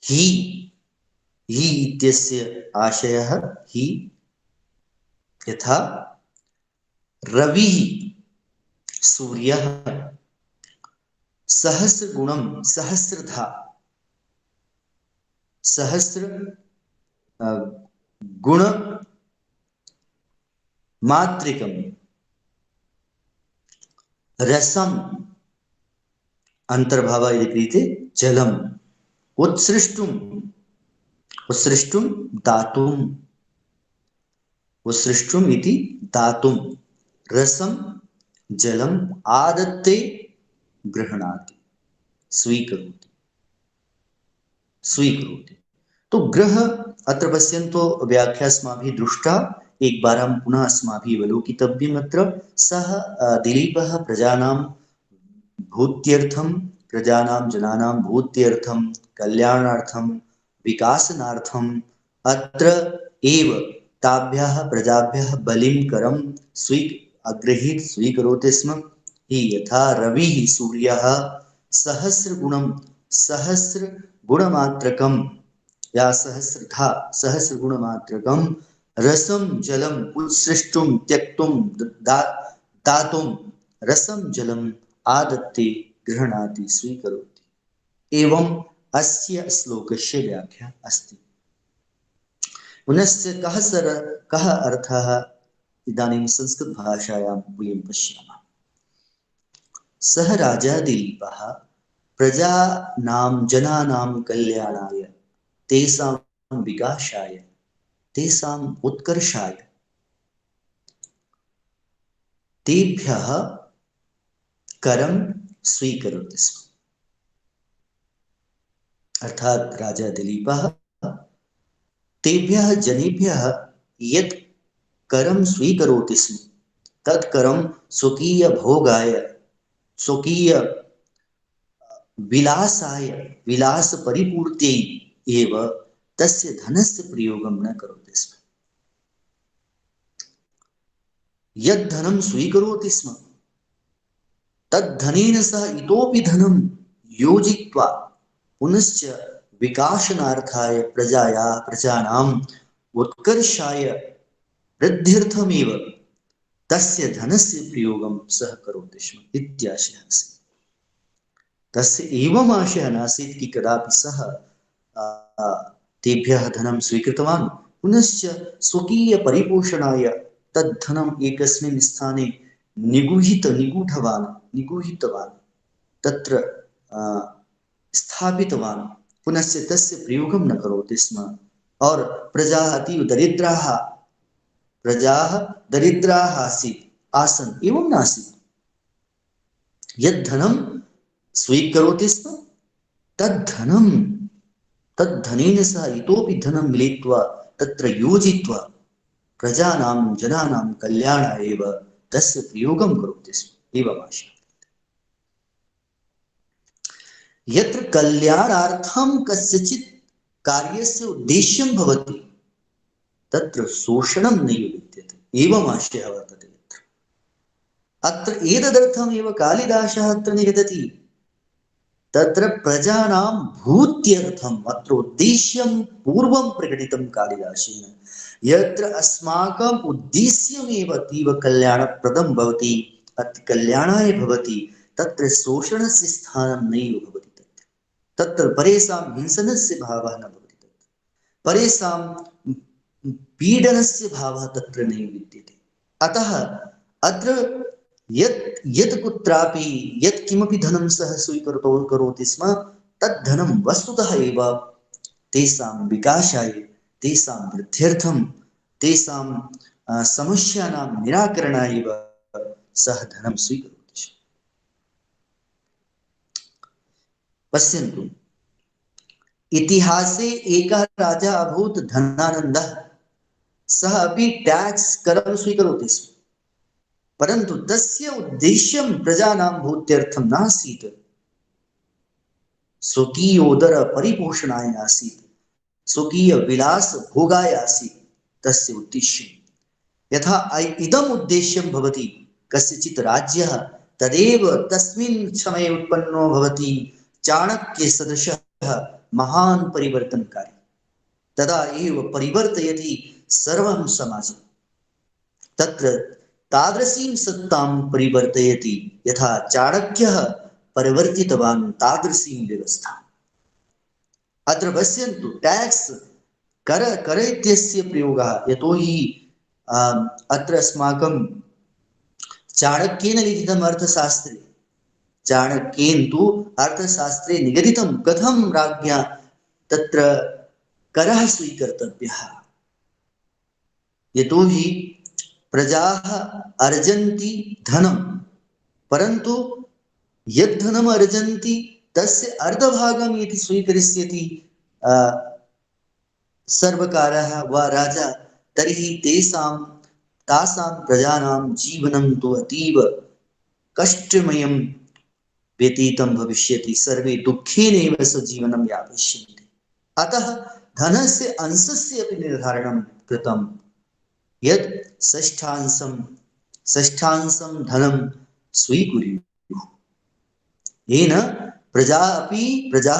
हि इत्यस्य आशयः हि यथा रविः सूर्यः सहस्रगुणं सहस्रधा सहस्र गुण मात्रिकं रसम् अंतर्भाव इति क्रियते जलम् उत्सृष्टुं उत्सृष्टुम् इति दातुं रसं जलम् आदत्ते गृह्णाति स्वीकरोति। तो ग्रह अत्र पश्यन्तु व्याख्या अस्माभिः दृष्टा एक बार हम पुनः अस्माभिः अवलोकितव्यम्। अत्र सः दिलीपः प्रजानां भूत्यर्थं प्रजानां जनानां भूत्यर्थं कल्याणार्थं विकासनार्थम् अत्र एव ताभ्यः प्रजाभ्यः बलिं करं अगृहीत स्वीकरोति स्म। हि यथा रविः सूर्यः सहस्रगुणमात्रकं या सहस्रधा सहस्रगुणमात्रकं रसं जलम् उत्सृष्टुं त्यक्तुं दातुं रसं जलम् आदत्ते गृह्णाति स्वीकरोति। एवं अस्य श्लोकस्य व्याख्या अस्ति। पुनश्च कः अर्थः इदानीं संस्कृत भाषायां वयं पश्यामः। सः राजा दिलीपः प्रजानां जनानां कल्याणाय तेषां विकासाय तेषाम् उत्कर्षाय तेभ्यः करं स्वीकरोति स्म। अर्थात राजा दिलीपः तेभ्यः जनेभ्यः यत् करं स्वीकरोति स्म तत् करं स्वकीय भोगाय स्वकीय विलासाय विलास परिपूर्त्यै एव तस्य धनस्य प्रयोगं न करोति स्म। यद् धनं स्वीकरोति स्म तद्धनेन सह इतोपि धनं योजयित्वा पुनश्च विकासनार्थाय प्रजानाम् उत्कर्षाय वृद्ध्यर्थमेव तस्य धनस्य प्रयोगं सः करोति स्म इत्याशयः अस्ति। तस्य एवम् आशयः नासीत् कि कदापि सः तेभ्यः धनं स्वीकृतवान् पुनश्च स्वकीय परिपोषणाय तद्धनम् एकस्मिन् स्थाने निगूहितवान् तत्र स्थापितवान् पुनश्च तस्य प्रयोगं न करोति स्म। और प्रजाः अतीव दरिद्राः आसन् एवं नासीत्। यद्धनं स्वीकरोति स्म तद्धनेन सह इतोपि धनं मिलित्वा तत्र योजित्वा प्रजानां जनानां कल्याणाय एव तस्य प्रयोगं करोति स्म एवमाशयः। यत्र कल्याणार्थं कस्यचित् कार्यस्य उद्देश्यं भवति तत्र शोषणं नैव विद्यते एवमाशयः वर्तते। अत्र एतदर्थमेव कालिदासः अत्र निगदति तत्र प्रजानां भूत्यर्थम् अत्र उद्देश्यं पूर्वं प्रकटितं कालिदासेन। यत्र अस्माकम् उद्देश्यमेव अतीव कल्याणप्रदं भवति अति कल्याणाय भवति तत्र शोषणस्य स्थानं नैव भवति। तत्र परेषां हिंसनस्य भावः न भवति। तत्र परेषां पीडनस्य भावः तत्र नैव विद्यते। अतः अत्र यत् कुत्रापि यत् किमपि धनं सः स्वीकरोति स्म तद्धनं वस्तुतः एव तेषां विकासाय तेषां वृद्ध्यर्थं तेषां समस्यानां निराकरणाय एव सः धनं स्वीकरोति स्म। पश्यन्तु इतिहासे एकः राजा अभूत् धनानन्दः। सः अपि टैक्स करं स्वीकरोति स्म परन्तु तस्य उद्देश्यं प्रजानां भूत्यर्थं नासीत् स्वकीयोदर परिपोषणाय आसीत् स्वकीय विलास भोगाय आसीत् तस्य उद्देश्यं। यथा इदम् उद्देश्यं भवति कस्यचित् राज्यः तदेव तस्मिन् समये उत्पन्नो भवति चाणक्यसदृशः महान् परिवर्तनकारी तदा एव परिवर्तयति सर्वं समाजं। तत्र तादृशीं सत्तां परिवर्तयति यथा चाणक्यः परिवर्तितवान् तादृशीं व्यवस्थाम्। अत्र पश्यन्तु टैक्स कर इत्यस्य प्रयोगः यतोहि अत्र अस्माकं चाणक्येन लिखितम् अर्थशास्त्रे चाणक्येन तु अर्थशास्त्रे निगदितं कथं राज्ञा तत्र करः स्वीकर्तव्यः। यतोहि प्रजाः अर्जन्ति धनं परन्तु यद् धनम् अर्जन्ति तस्य अर्धभागं यदि स्वीकरिष्यति सर्वकारः वा राजा तर्हि तासां प्रजानां जीवनं तु अतीव कष्टमयं व्यतीतं भविष्यति। सर्वे दुःखेनैव स्वजीवनं यापयिष्यन्ति। अतः धनस्य अंशस्य अपि निर्धारणं कृतं यत् षष्ठांशं धनं स्वीकुर्युः येन प्रजाः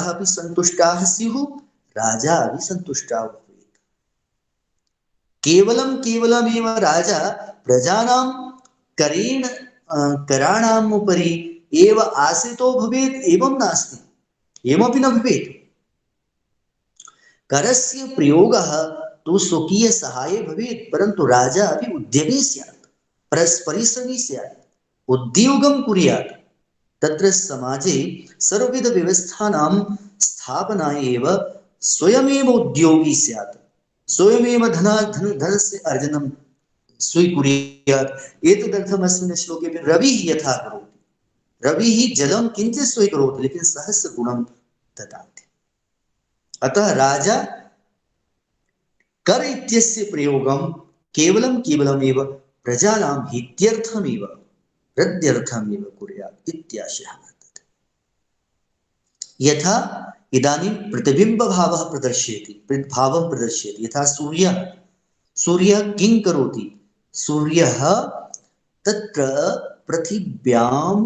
अपि सन्तुष्टाः स्युः राजा अपि सन्तुष्टः भवेत्। केवलमेव राजा प्रजानां कराणाम् उपरि एव आश्रितो भवेत् एवं नास्ति एवमपि न भवेत्। करस्य प्रयोगः तु स्वकीय सहाये भवेत् परन्तु राजा अपि उद्यमी स्यात् परिश्रमी स्यात् उद्योगं कुर्यात् तत्र समाजे सर्वविध व्यवस्थानां स्थापनाय एव स्वयमेव उद्योगी स्यात्, स्वयमेव धनस्य अर्जनं स्वीकुर्यात्। एतदर्थम् अस्मिन् श्लोके रविः यथा करोति, रविः जलं किञ्चित् स्वीकरोति लेकिन सहस्रगुणं ददाति। अतः राजा कर इत्यस्य प्रयोगं केवलमेव प्रजानां हित्यर्थमेव वृद्ध्यर्थमेव कुर्यात् इत्याशयः वर्तते। यथा इदानीं प्रतिबिम्बभावः प्रदर्शयति, यथा सूर्यः किं करोति? सूर्यः तत्र पृथिव्यां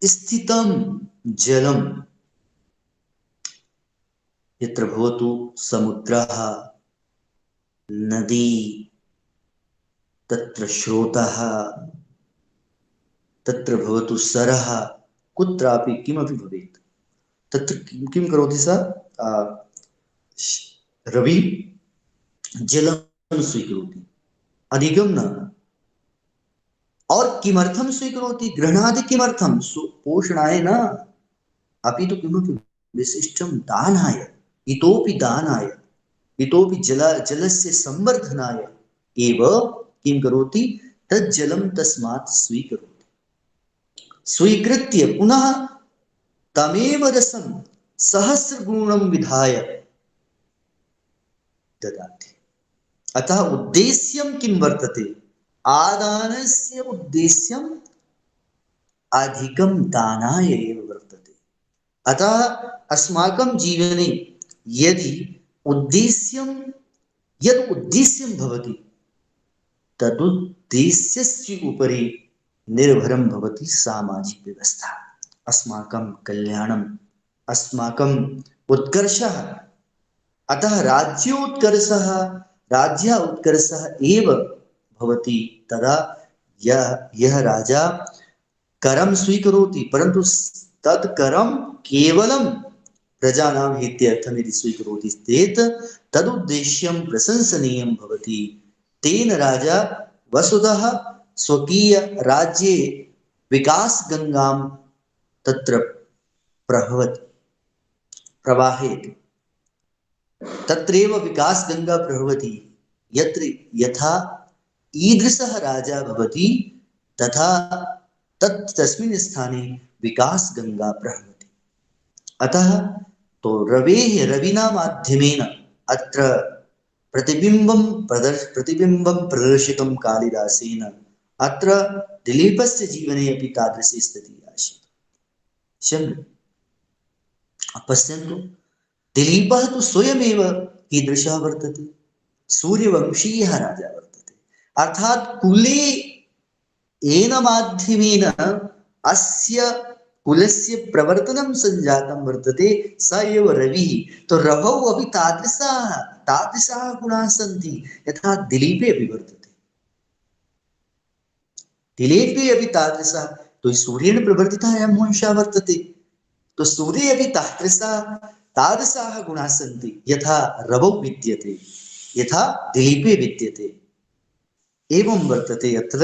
स्थितं जलं यत्र भवतु समुद्रः, नदी, तत्र स्रोतः, तत्र भवतु सरः, कुत्रापि किमपि भवेत्, तत्र किं करोति सः? रवि जलं स्वीकरोति, अधिकं न। और किमर्थं स्वीकरोति? गृह्णाति किमर्थं? पोषणाय न, अपि तु किमपि विशिष्टं दानाय, इतोपि दानाय, इतोपि जलस्य संवर्धनाय एव किं करोति? तज्जलं तस्मात् स्वीकरोति, स्वीकृत्य पुनः तमेव रसं सहस्रगुणं विधाय ददाति। अतः उद्देश्यं किं वर्तते? आदानस्य उद्देश्यम् अधिकं दानाय एव वर्तते। अतः अस्माकं जीवने यदि यद् उद्देश्यं भवति तदुद्देश्यस्य उपरि निर्भरं भवति सामाजिक व्यवस्था, अस्माकं कल्याणम्, अस्माकं उत्कर्षः। अतः राज्योत्कर्षः एव भवति तदा यः राजा करं स्वीकरोति, परन्तु तत् करं केवलं प्रजानां हित्यर्थं यदि स्वीकरोति चेत् तदुद्देश्यं प्रशंसनीयं भवति। तेन राजा वसुतः स्वकीय राज्ये विकासगङ्गां तत्र प्रवाहयति, तत्रैव विकासगङ्गा प्रवहति। यथा ईदृशः राजा भवति तथा तस्मिन् स्थाने विकासगङ्गा प्रवहति। अतः तो रविना माध्यमेन अत्र प्रतिबिम्बं प्रदर्शितं कालिदासेन। अत्र दिलीपस्य जीवने अपि तादृशी स्थितिः आसीत्। पश्यन्तु, दिलीपः तु स्वयमेव कीदृशः वर्तते? सूर्यवंशीयः राजा वर्तते। अर्थात् कुले येन माध्यमेन अस्य कुलस्य प्रवर्तनं सञ्जातं वर्तते स एव रविः। तो रवौ अपि तादृशाः गुणाः सन्ति यथा दिलीपे अपि वर्तते। दिलीपे अपि तादृशः, तो सूर्येण प्रवर्तितः अयं वंशः वर्तते, तो सूर्ये अपि तादृशाः गुणाः सन्ति यथा रवौ विद्यते, यथा दिलीपे विद्यते। एवं वर्तते, अत्र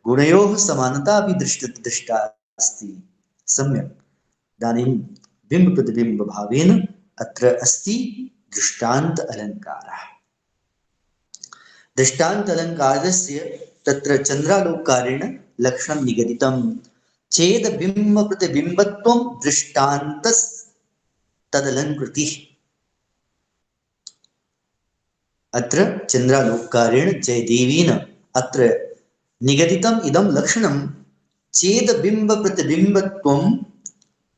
गुणयोः समानता अपि दृष्टा अस्ति। सम्यक्। इदानीं बिम्बप्रतिबिम्बभावेन अत्र अस्ति दृष्टान्त अलङ्कारः। दृष्टान्त अलङ्कारस्य तत्र चन्द्रालोकारेण लक्षणं निगदितं। चेद बिम्ब प्रतिबिम्बत्वं दृष्टान्तस्तदलङ्कृतिः। अत्र चन्द्रालोकारेण जयदेवेन अत्र निगदितम् इदं लक्षणं चेद बिम्ब प्रतिबिम्बत्वं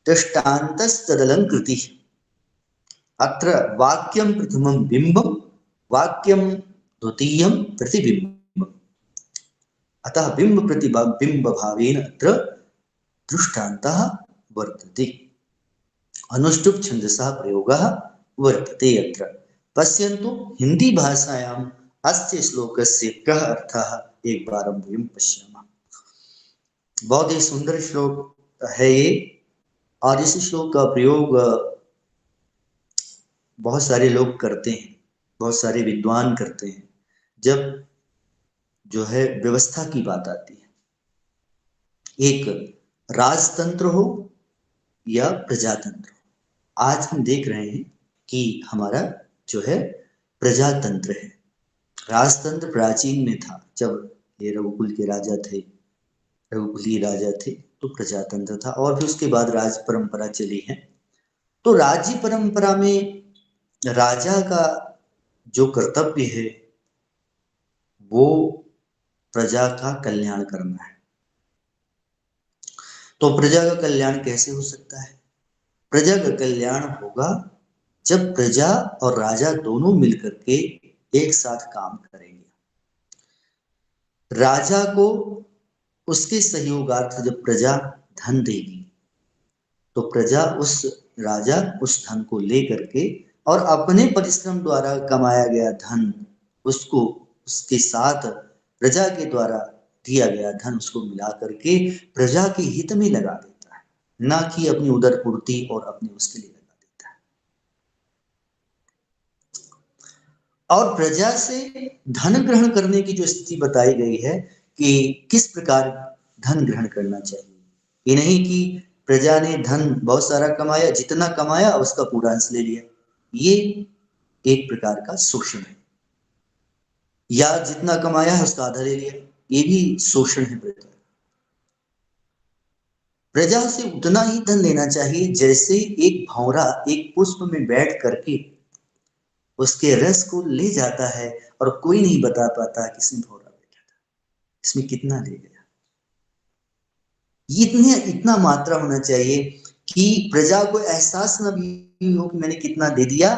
दृष्टान्तस्तदलङ्कृतिः। अत्र वाक्यं प्रथमं बिम्बं, वाक्यं द्वितीयं प्रतिबिम्बम्। अतः बिम्ब प्रतिबिम्बभावेन अत्र दृष्टान्तः वर्तते। अनुष्टुप् छन्दसः प्रयोगः वर्तते अत्र। पश्यन्तु, हिंदी भाषायाम् अस्य श्लोकस्य कः अर्थः एकवारं वयं पश्यामः। बहुत ही सुंदर श्लोक है ये, और इस श्लोक का प्रयोग बहुत सारे लोग करते हैं, बहुत सारे विद्वान करते हैं जब जो है व्यवस्था की बात आती है। एक राजतंत्र हो या प्रजातंत्र हो। आज हम देख रहे हैं कि हमारा जो है प्रजातंत्र है। राजतंत्र प्राचीन में था, जब ये रघुकुल के राजा थे, रघुकुलीय राजा थे, तो प्रजातंत्र था, और फिर उसके बाद राज परंपरा चली है। तो राज्य परंपरा में राजा का जो कर्तव्य है वो प्रजा का कल्याण करना है। तो प्रजा का कल्याण कैसे हो सकता है? प्रजा का कल्याण होगा जब प्रजा और राजा दोनों मिलकर के एक साथ काम करेंगे। राजा को उसके सहयोगार्थ जब प्रजा धन देगी तो प्रजा राजा उस धन को लेकर के और अपने परिश्रम द्वारा कमाया गया धन उसको उसके साथ प्रजा के द्वारा दिया गया धन उसको मिला करके प्रजा के हित में लगा देता है, ना कि अपनी उदर पूर्ति और अपने उसके लिए लगा देता है। और प्रजा से धन ग्रहण करने की जो स्थिति बताई गई है कि किस प्रकार धन ग्रहण करना चाहिए, ये नहीं कि प्रजा ने धन बहुत सारा कमाया, जितना कमाया उसका पूरा अंश ले लिया, ये एक प्रकार का शोषण है। या जितना कमाया है उसका आधा ले लिया, ये भी शोषण है। प्रजा से उतना ही धन लेना चाहिए जैसे एक भौरा एक पुष्प में बैठ करके उसके रस को ले जाता है और कोई नहीं बता पाता कि इसमें भौरा बैठा था, इसमें कितना ले गया। इतना मात्रा होना चाहिए कि प्रजा को एहसास न भी हो कि मैंने कितना दे दिया,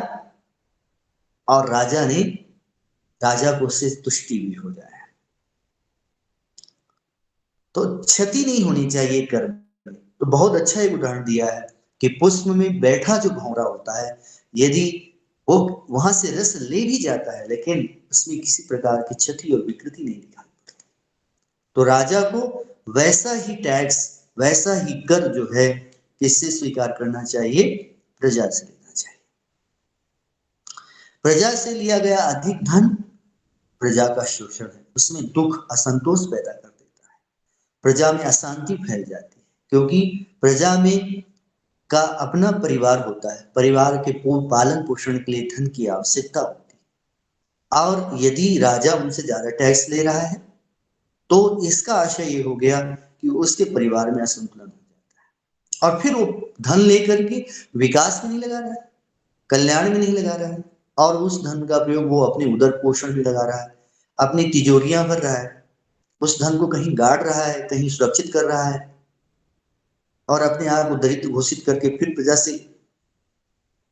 और राजा को उससे तुष्टि भी हो जाए। तो क्षति नहीं होनी चाहिए कर्म में। तो बहुत अच्छा एक उदाहरण दिया है कि पुष्प में बैठा जो भौरा होता है, यदि वो वहां से रस ले भी जाता है लेकिन उसमें किसी प्रकार की क्षति और विकृति नहीं दिखाई पड़ती। तो राजा को वैसा ही टैक्स, वैसा ही कर जो है किससे स्वीकार करना चाहिए? प्रजा से लेना चाहिए। प्रजा से लिया गया अधिक धन प्रजा का शोषण है, उसमें दुख असंतोष पैदा कर देता है, प्रजा में अशांति फैल जाती है, क्योंकि प्रजा में का अपना परिवार होता है, परिवार के पालन पोषण के लिए धन की आवश्यकता होती है, और यदि राजा उनसे ज्यादा टैक्स ले रहा है तो इसका आशय ये हो गया कि उसके परिवार में असंतुलन हो जाता है, और फिर वो धन लेकर के विकास में नहीं लगा रहा है, कल्याण में नहीं लगा रहा है, और उस धन का प्रयोग वो अपने उदर पोषण में लगा रहा है, अपनी तिजोरियां भर रहा है, उस धन को कहीं गाड़ रहा है, कहीं सुरक्षित कर रहा है, और अपने आप को दरिद्र घोषित करके फिर प्रजा से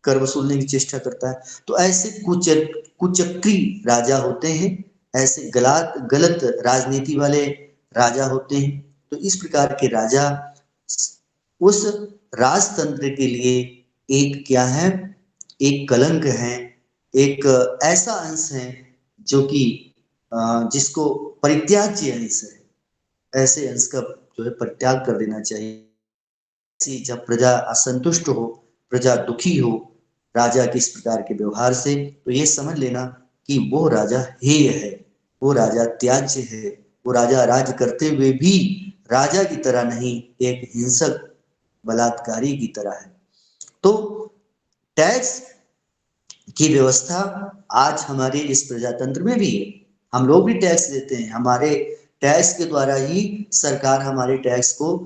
कर वसूलने की चेष्टा करता है। तो ऐसे कुचक्री राजा होते हैं, ऐसे गलत राजनीति वाले राजा होते हैं। तो इस प्रकार के राजा उस राजतंत्र के लिए एक क्या है? एक कलंक है, एक ऐसा अंश है जो कि जिसको परित्याज्य अंश है। ऐसे अंश का जो है परित्याग कर देना चाहिए। जब प्रजा असंतुष्ट हो, प्रजा दुखी हो राजा के इस प्रकार के व्यवहार से, तो ये समझ लेना कि वो राजा हेय है, वो राजा त्याज्य है, वो राजा राज करते हुए भी राजा की तरह नहीं, एक हिंसक बलात्कारी की तरह है। तो टैक्स की व्यवस्था आज हमारे इस प्रजातंत्र में भी है। हम लोग भी टैक्स देते हैं, हमारे टैक्स के द्वारा ही सरकार हमारे टैक्स को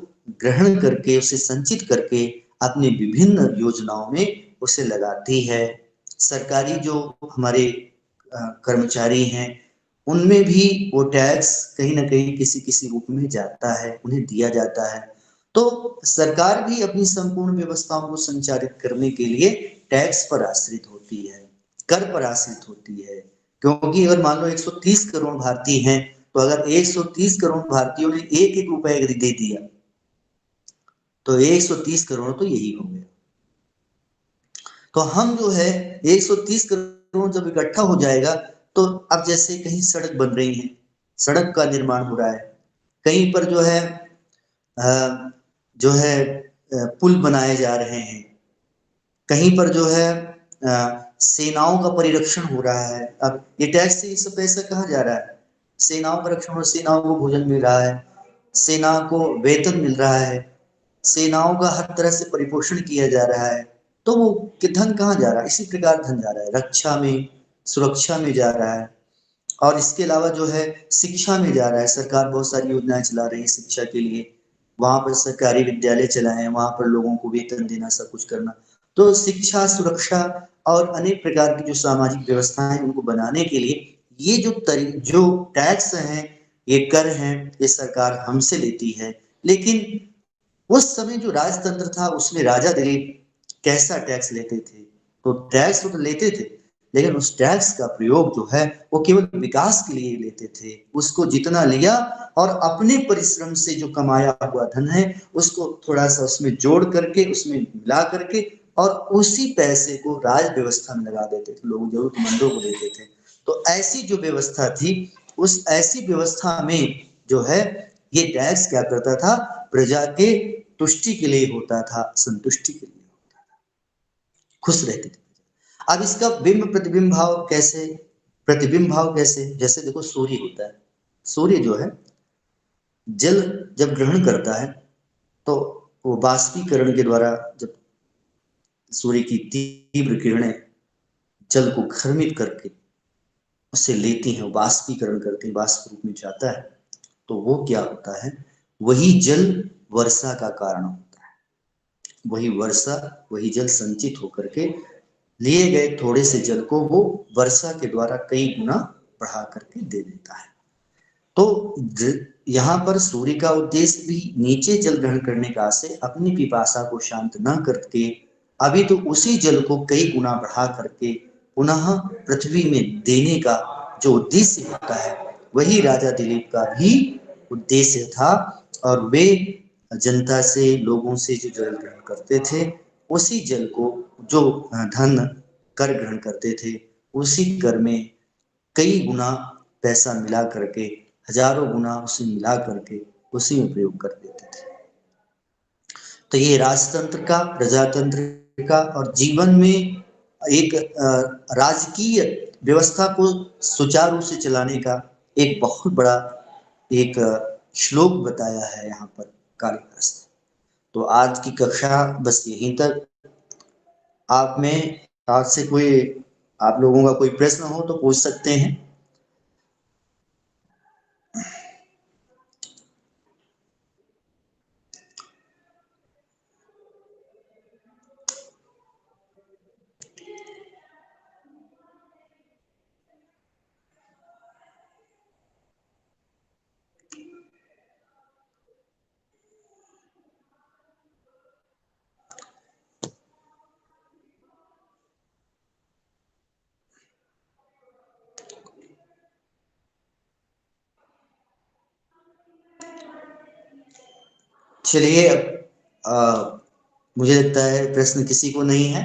ग्रहण करके उसे संचित करके अपनी विभिन्न योजनाओं में उसे लगाती है। सरकारी जो हमारे कर्मचारी हैं उनमें भी वो टैक्स कहीं ना कहीं किसी किसी रूप में जाता है, उन्हें दिया जाता है। तो सरकार भी अपनी संपूर्ण व्यवस्थाओं को संचालित करने के लिए टैक्स पर आश्रित होती है, कर पर आश्रित होती है। क्योंकि अगर मान लो 130 करोड़ भारतीय हैं, तो अगर 130 करोड़ भारतीयों ने एक एक रुपए यदि दे दिया तो 130 करोड़ तो यही हो गया। तो हम जो है 130 करोड़ जब इकट्ठा हो जाएगा, तो अब जैसे कहीं सड़क बन रही है, सड़क का निर्माण हो रहा है, कहीं पर जो है पुल बनाए जा रहे हैं, कहीं पर जो है सेनाओं का परिरक्षण हो रहा है। अब ये टैक्स से ये सब पैसा कहाँ जा रहा है? सेनाओं का रक्षण और सेनाओं को भोजन मिल रहा है, सेना को वेतन मिल रहा है, सेनाओं का हर तरह से परिपोषण किया जा रहा है, तो वो कि धन कहाँ जा रहा है? इसी प्रकार धन जा रहा है, रक्षा में, सुरक्षा में जा रहा है, और इसके अलावा जो है शिक्षा में जा रहा है। सरकार बहुत सारी योजनाएं चला रही है शिक्षा के लिए, वहां पर सरकारी विद्यालय चलाए हैं, वहां पर लोगों को वेतन देना, सब कुछ करना। तो शिक्षा, सुरक्षा और अनेक प्रकार की जो सामाजिक व्यवस्थाएं हैं उनको बनाने के लिए ये जो टैक्स हैं, ये कर हैं, ये सरकार हमसे लेती है। लेकिन उस समय जो राजतंत्र था उसमें राजा दिलीप कैसा टैक्स लेते थे? तो टैक्स तो लेते थे, लेकिन उस टैक्स का प्रयोग जो है वो केवल विकास के लिए लेते थे। उसको जितना लिया और अपने परिश्रम से जो कमाया हुआ धन है उसको थोड़ा सा उसमें जोड़ करके, उसमें मिला करके, और उसी पैसे को राज व्यवस्था में लगा देते थे, लोग जरूरतमंदों को देते थे। तो ऐसी जो व्यवस्था थी, उस ऐसी व्यवस्था में जो है ये टैक्स क्या करता था? प्रजा के तुष्टि के लिए होता था, संतुष्टि के लिए होता था, खुश रहते थे। अब इसका बिंब प्रतिबिंब भाव कैसे? प्रतिबिंब भाव कैसे? जैसे देखो सूर्य होता है, सूर्य जो है जल जब ग्रहण करता है तो वो बाष्पीकरण के द्वारा, जब सूर्य की तीव्र किरणें जल को घर्मित करके उसे लेती हैं, वो बाष्पीकरण करती हैं, वाष्प रूप में जाता है, तो वो क्या होता है? वही जल वर्षा का कारण होता है। वही वर्षा, वही जल संचित होकर के लिए गए थोड़े से जल को वो वर्षा के द्वारा कई गुना बढ़ा करके दे देता है। तो यहाँ पर सूर्य का उद्देश्य भी नीचे जल ग्रहण करने का से अपनी पिपासा को शांत न करके अभी तो उसी जल को कई गुना बढ़ा करके पुनः पृथ्वी में देने का जो उद्देश्य होता है, वही राजा दिलीप का भी उद्देश्य था। और वे जनता से, लोगों से जो जल ग्रहण करते थे, उसी जल को जो धन कर ग्रहण करते थे, उसी कर में कई गुना पैसा मिला करके, हजारों गुना उसे मिला करके उसी में प्रयोग कर देते थे। तो ये राजतंत्र का, प्रजातंत्र का और जीवन में एक राजकीय व्यवस्था को सुचारू रूप से चलाने का एक बहुत बड़ा एक श्लोक बताया है यहाँ पर कालिदास ने। तो आज की कक्षा बस यहीं तक। आप में आज से कोई, आप लोगों का कोई प्रश्न हो तो पूछ सकते हैं। चलिए, मुझे लगता है प्रश्न किसी को नहीं है।